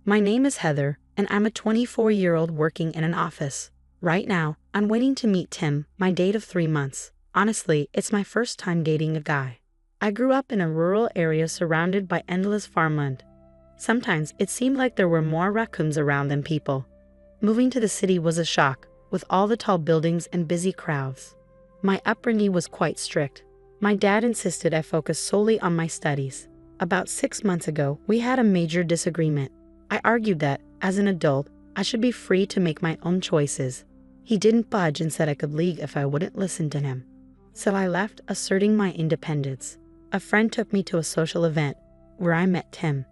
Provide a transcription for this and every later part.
My name is Heather, and I'm a 24-year-old working in an office. Right now, I'm waiting to meet Tim, my date of 3 months. Honestly, it's my first time dating a guy. I grew up in a rural area surrounded by endless farmland. Sometimes it seemed like there were more raccoons around than people. Moving to the city was a shock, with all the tall buildings and busy crowds. My upbringing was quite strict. My dad insisted I focus solely on my studies. About 6 months ago, we had a major disagreement. I argued that, as an adult, I should be free to make my own choices. He didn't budge and said I could leave if I wouldn't listen to him. So I left, asserting my independence. A friend took me to a social event, where I met Tim.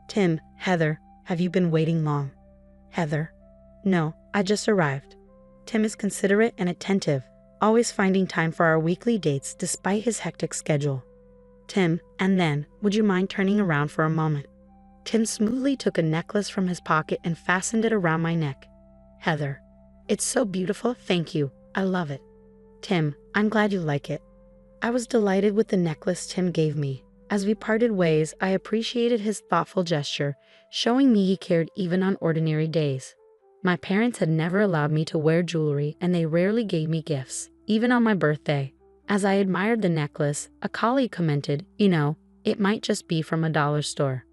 Tim, Heather, have you been waiting long? Heather: no, I just arrived. Tim is considerate and attentive, always finding time for our weekly dates despite his hectic schedule. Tim: and then, would you mind turning around for a moment? Tim smoothly took a necklace from his pocket and fastened it around my neck. Heather: it's so beautiful, thank you, I love it. Tim: I'm glad you like it. I was delighted with the necklace Tim gave me. As we parted ways, I appreciated his thoughtful gesture, showing me he cared even on ordinary days. My parents had never allowed me to wear jewelry, and they rarely gave me gifts, even on my birthday. As I admired the necklace, a colleague commented, it might just be from a dollar store.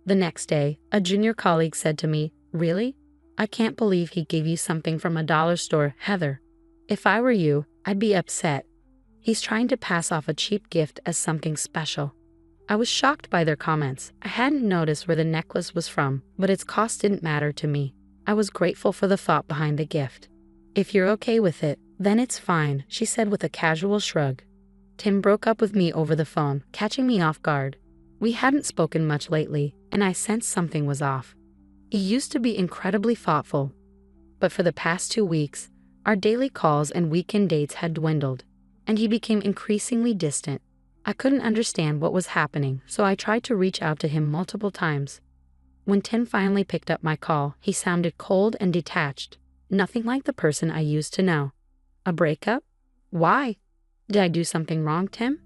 The next day, a junior colleague said to me, really? I can't believe he gave you something from a dollar store, Heather. If I were you, I'd be upset. He's trying to pass off a cheap gift as something special. I was shocked by their comments. I hadn't noticed where the necklace was from, but its cost didn't matter to me. I was grateful for the thought behind the gift. If you're okay with it, then it's fine, she said with a casual shrug. Tim broke up with me over the phone, catching me off guard. We hadn't spoken much lately, and I sensed something was off. He used to be incredibly thoughtful, but for the past 2 weeks, our daily calls and weekend dates had dwindled, and he became increasingly distant. I couldn't understand what was happening, so I tried to reach out to him multiple times. When Tim finally picked up my call, he sounded cold and detached, nothing like the person I used to know. A breakup? Why? Did I do something wrong, Tim?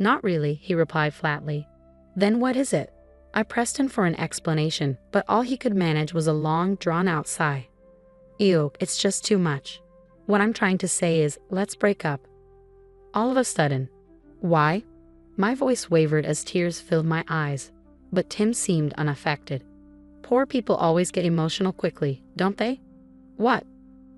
Not really, he replied flatly. Then what is it? I pressed him for an explanation, but all he could manage was a long, drawn-out sigh. Ew, it's just too much. What I'm trying to say is, let's break up. All of a sudden. Why? My voice wavered as tears filled my eyes, but Tim seemed unaffected. Poor people always get emotional quickly, don't they? What?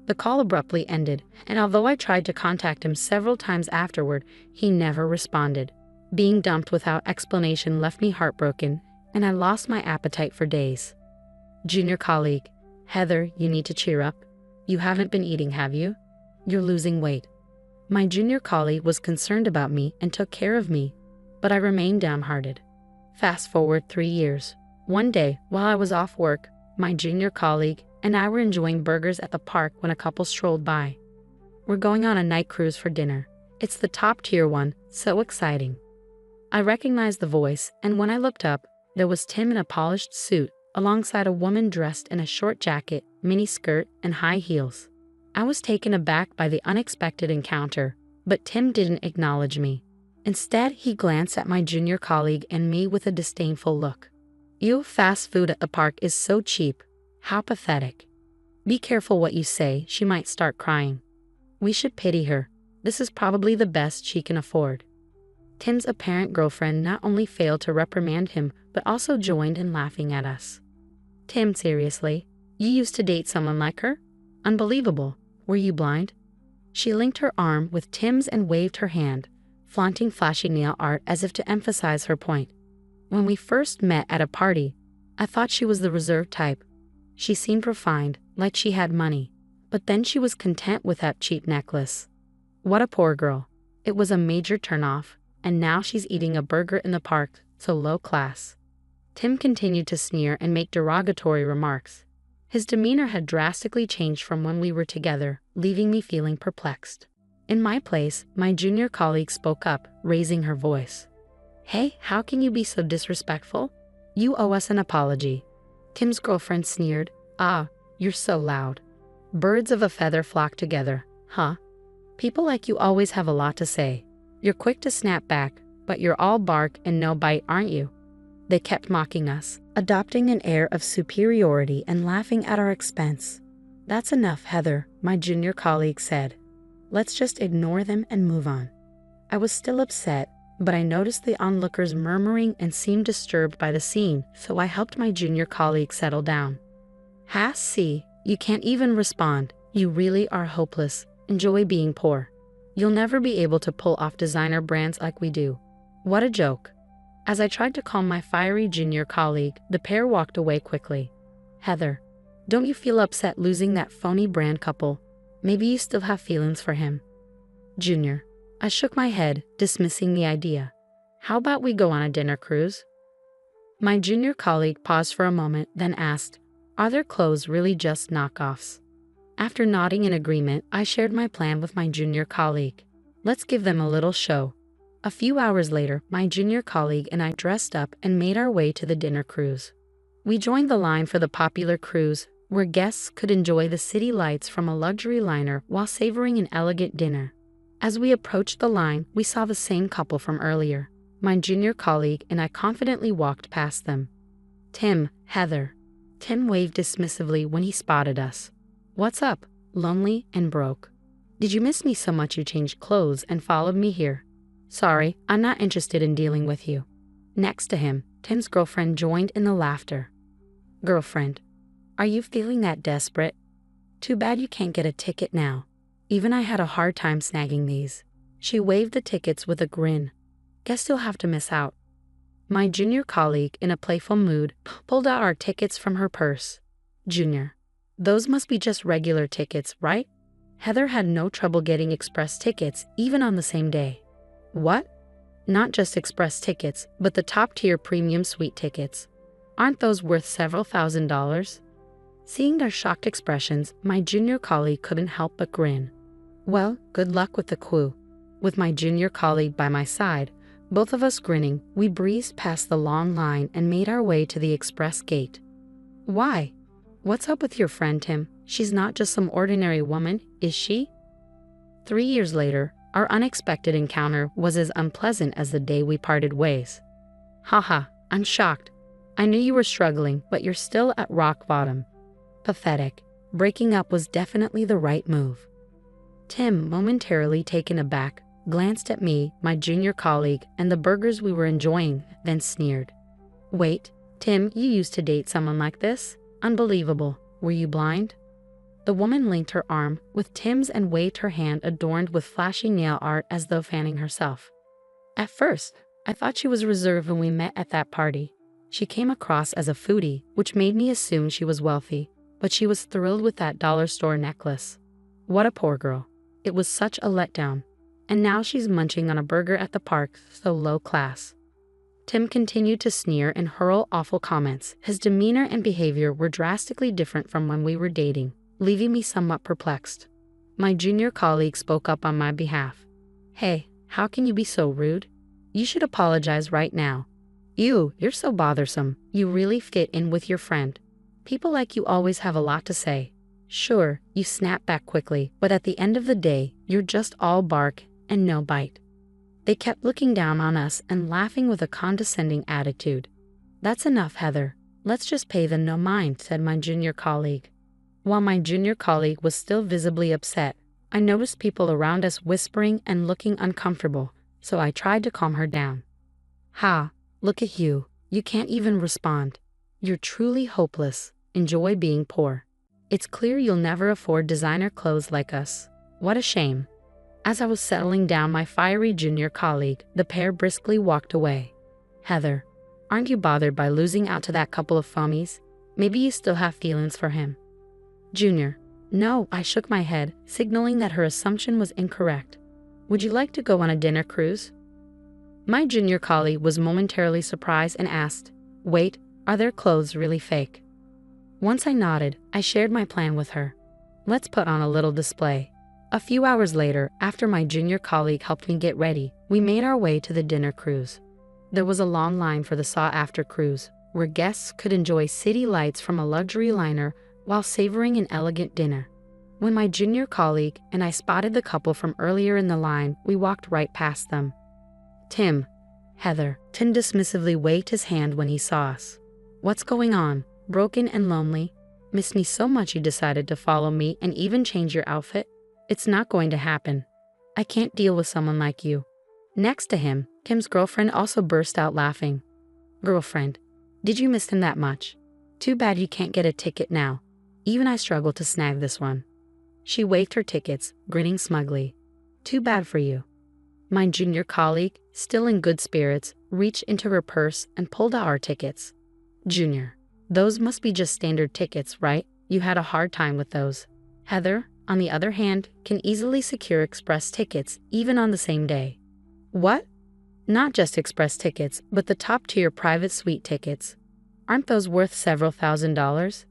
The call abruptly ended, and although I tried to contact him several times afterward, he never responded. Being dumped without explanation left me heartbroken, and I lost my appetite for days. Junior colleague: Heather, you need to cheer up. You haven't been eating, have you? You're losing weight. My junior colleague was concerned about me and took care of me, but I remained downhearted. Fast forward 3 years. One day, while I was off work, my junior colleague and I were enjoying burgers at the park when a couple strolled by. We're going on a night cruise for dinner. It's the top-tier one, so exciting. I recognized the voice, and when I looked up, there was Tim in a polished suit, alongside a woman dressed in a short jacket, mini skirt, and high heels. I was taken aback by the unexpected encounter, but Tim didn't acknowledge me. Instead, he glanced at my junior colleague and me with a disdainful look. "You, fast food at the park is so cheap. How pathetic. Be careful what you say, she might start crying. We should pity her. This is probably the best she can afford." Tim's apparent girlfriend not only failed to reprimand him, but also joined in laughing at us. "Tim, seriously? You used to date someone like her? Unbelievable. Were you blind?" She linked her arm with Tim's and waved her hand, flaunting flashy nail art as if to emphasize her point. "When we first met at a party, I thought she was the reserved type. She seemed refined, like she had money, but then she was content with that cheap necklace. What a poor girl. It was a major turnoff, and now she's eating a burger in the park, so low class." Tim continued to sneer and make derogatory remarks. His demeanor had drastically changed from when we were together, leaving me feeling perplexed. In my place, my junior colleague spoke up, raising her voice. "Hey, how can you be so disrespectful? You owe us an apology." Tim's girlfriend sneered. "Ah, you're so loud. Birds of a feather flock together, huh? People like you always have a lot to say. You're quick to snap back, but you're all bark and no bite, aren't you?" They kept mocking us, adopting an air of superiority and laughing at our expense. "That's enough, Heather," my junior colleague said. "Let's just ignore them and move on." I was still upset, but I noticed the onlookers murmuring and seemed disturbed by the scene, so I helped my junior colleague settle down. See, you can't even respond. You really are hopeless. Enjoy being poor. You'll never be able to pull off designer brands like we do. What a joke. As I tried to calm my fiery junior colleague, the pair walked away quickly. "Heather, don't you feel upset losing that phony brand couple? Maybe you still have feelings for him." "Junior." I shook my head, dismissing the idea. "How about we go on a dinner cruise?" My junior colleague paused for a moment, then asked, "Are their clothes really just knockoffs?" After nodding in agreement, I shared my plan with my junior colleague. "Let's give them a little show." A few hours later, my junior colleague and I dressed up and made our way to the dinner cruise. We joined the line for the popular cruise, where guests could enjoy the city lights from a luxury liner while savoring an elegant dinner. As we approached the line, we saw the same couple from earlier. My junior colleague and I confidently walked past them. "Tim, Heather." Tim waved dismissively when he spotted us. "What's up? Lonely and broke? Did you miss me so much you changed clothes and followed me here?" "Sorry, I'm not interested in dealing with you." Next to him, Tim's girlfriend joined in the laughter. "Girlfriend? Are you feeling that desperate? Too bad you can't get a ticket now. Even I had a hard time snagging these." She waved the tickets with a grin. "Guess you'll have to miss out." My junior colleague, in a playful mood, pulled out our tickets from her purse. "Junior, those must be just regular tickets, right?" Heather had no trouble getting express tickets, even on the same day. "What? Not just express tickets, but the top-tier premium suite tickets. Aren't those worth several $1,000s?" Seeing their shocked expressions, my junior colleague couldn't help but grin. "Well, good luck with the queue." With my junior colleague by my side, both of us grinning, we breezed past the long line and made our way to the express gate. "Why? What's up with your friend, Tim? She's not just some ordinary woman, is she?" 3 years later, our unexpected encounter was as unpleasant as the day we parted ways. "Haha, I'm shocked. I knew you were struggling, but you're still at rock bottom. Pathetic. Breaking up was definitely the right move." Tim, momentarily taken aback, glanced at me, my junior colleague, and the burgers we were enjoying, then sneered. "Wait, Tim, you used to date someone like this? Unbelievable. Were you blind?" The woman linked her arm with Tim's and waved her hand adorned with flashy nail art as though fanning herself. At first, I thought she was reserved when we met at that party. She came across as a foodie, which made me assume she was wealthy, but she was thrilled with that dollar store necklace. What a poor girl. It was such a letdown. And now she's munching on a burger at the park, so low class. Tim continued to sneer and hurl awful comments. His demeanor and behavior were drastically different from when we were dating, leaving me somewhat perplexed. My junior colleague spoke up on my behalf. "Hey, how can you be so rude? You should apologize right now. Ew, you're so bothersome. You really fit in with your friend. People like you always have a lot to say." Sure, you snap back quickly, but at the end of the day, you're just all bark and no bite. They kept looking down on us and laughing with a condescending attitude. "That's enough, Heather. Let's just pay them no mind," said my junior colleague. While my junior colleague was still visibly upset, I noticed people around us whispering and looking uncomfortable, so I tried to calm her down. "Ha, look at you. You can't even respond. You're truly hopeless. Enjoy being poor. It's clear you'll never afford designer clothes like us. What a shame." As I was settling down my fiery junior colleague, the pair briskly walked away. "Heather, aren't you bothered by losing out to that couple of phonies? Maybe you still have feelings for him." "Junior, no," I shook my head, signaling that her assumption was incorrect. "Would you like to go on a dinner cruise?" My junior colleague was momentarily surprised and asked, "Wait, are their clothes really fake?" Once I nodded, I shared my plan with her. "Let's put on a little display." A few hours later, after my junior colleague helped me get ready, we made our way to the dinner cruise. There was a long line for the sought-after cruise, where guests could enjoy city lights from a luxury liner while savoring an elegant dinner. When my junior colleague and I spotted the couple from earlier in the line, we walked right past them. "Tim, Heather." Tim dismissively waved his hand when he saw us. What's going on? Broken and lonely? Miss me so much you decided to follow me and even change your outfit? It's not going to happen. I can't deal with someone like you. Next to him, Kim's girlfriend also burst out laughing. Girlfriend, did you miss him that much? Too bad you can't get a ticket now. Even I struggled to snag this one. She waved her tickets, grinning smugly. Too bad for you. My junior colleague, still in good spirits, reached into her purse and pulled out our tickets. Junior, those must be just standard tickets, right? You had a hard time with those. Heather, on the other hand, can easily secure express tickets even on the same day. What? Not just express tickets, but the top-tier private suite tickets. Aren't those worth several $1,000s?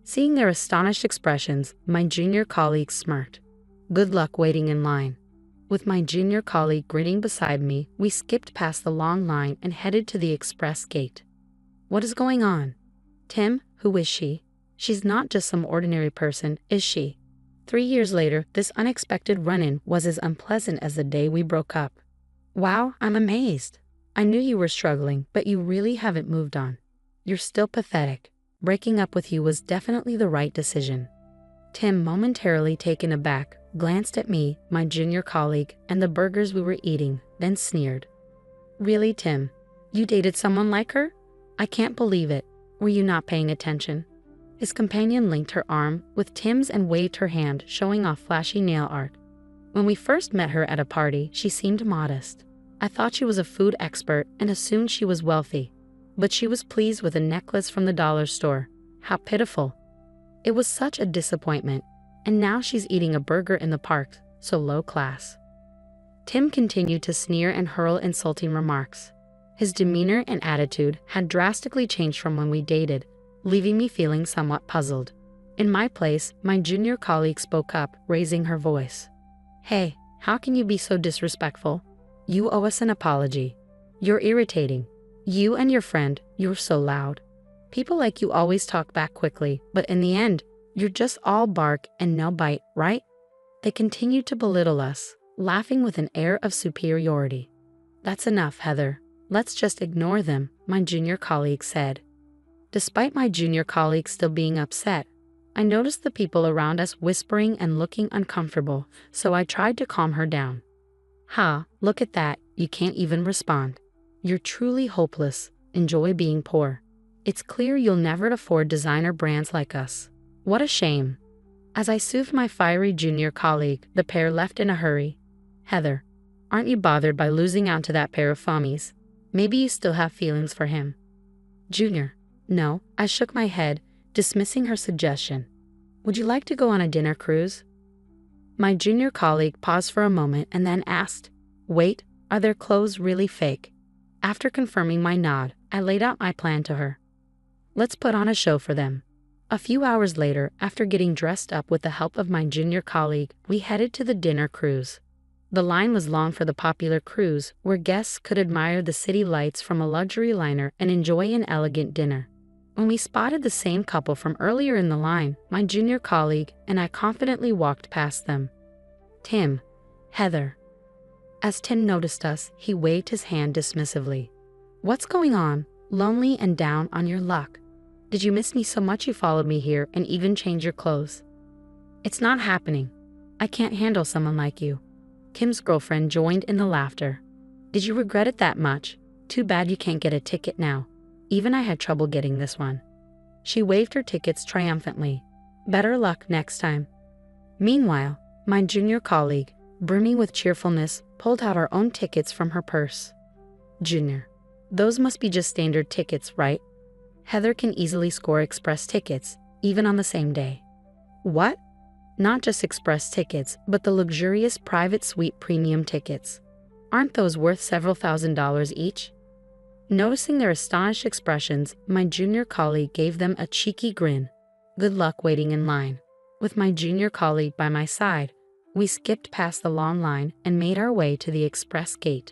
Seeing their astonished expressions, my junior colleague smirked. Good luck waiting in line. With my junior colleague grinning beside me, we skipped past the long line and headed to the express gate. What is going on? Tim, who is she? She's not just some ordinary person, is she? 3 years later, this unexpected run-in was as unpleasant as the day we broke up. Wow, I'm amazed. I knew you were struggling, but you really haven't moved on. You're still pathetic. Breaking up with you was definitely the right decision. Tim, momentarily taken aback, glanced at me, my junior colleague, and the burgers we were eating, then sneered. Really, Tim? You dated someone like her? I can't believe it. Were you not paying attention? His companion linked her arm with Tim's and waved her hand, showing off flashy nail art. When we first met her at a party, she seemed modest. I thought she was a food expert and assumed she was wealthy. But she was pleased with a necklace from the dollar store. How pitiful. It was such a disappointment. And now she's eating a burger in the park, so low class. Tim continued to sneer and hurl insulting remarks. His demeanor and attitude had drastically changed from when we dated, leaving me feeling somewhat puzzled. In my place, my junior colleague spoke up, raising her voice. Hey, how can you be so disrespectful? You owe us an apology. You're irritating. You and your friend, you're so loud. People like you always talk back quickly, but in the end, you're just all bark and no bite, right? They continued to belittle us, laughing with an air of superiority. That's enough, Heather. Let's just ignore them, my junior colleague said. Despite my junior colleague still being upset, I noticed the people around us whispering and looking uncomfortable, so I tried to calm her down. Ha, look at that, you can't even respond. You're truly hopeless. Enjoy being poor. It's clear you'll never afford designer brands like us. What a shame. As I soothed my fiery junior colleague, the pair left in a hurry. Heather, aren't you bothered by losing out to that pair of phummies? Maybe you still have feelings for him. Junior, no, I shook my head, dismissing her suggestion. Would you like to go on a dinner cruise? My junior colleague paused for a moment and then asked, Wait, are their clothes really fake? After confirming my nod, I laid out my plan to her. Let's put on a show for them. A few hours later, after getting dressed up with the help of my junior colleague, we headed to the dinner cruise. The line was long for the popular cruise, where guests could admire the city lights from a luxury liner and enjoy an elegant dinner. When we spotted the same couple from earlier in the line, my junior colleague and I confidently walked past them. Tim, Heather. As Tim noticed us, he waved his hand dismissively. What's going on? Lonely and down on your luck? Did you miss me so much you followed me here and even changed your clothes? It's not happening. I can't handle someone like you. Kim's girlfriend joined in the laughter. Did you regret it that much? Too bad you can't get a ticket now. Even I had trouble getting this one. She waved her tickets triumphantly. Better luck next time. Meanwhile, my junior colleague, brimming with cheerfulness, pulled out our own tickets from her purse. Junior, those must be just standard tickets, right? Heather can easily score express tickets, even on the same day. What? Not just express tickets, but the luxurious private suite premium tickets. Aren't those worth several $1,000s each? Noticing their astonished expressions, my junior colleague gave them a cheeky grin. Good luck waiting in line. With my junior colleague by my side, we skipped past the long line and made our way to the express gate.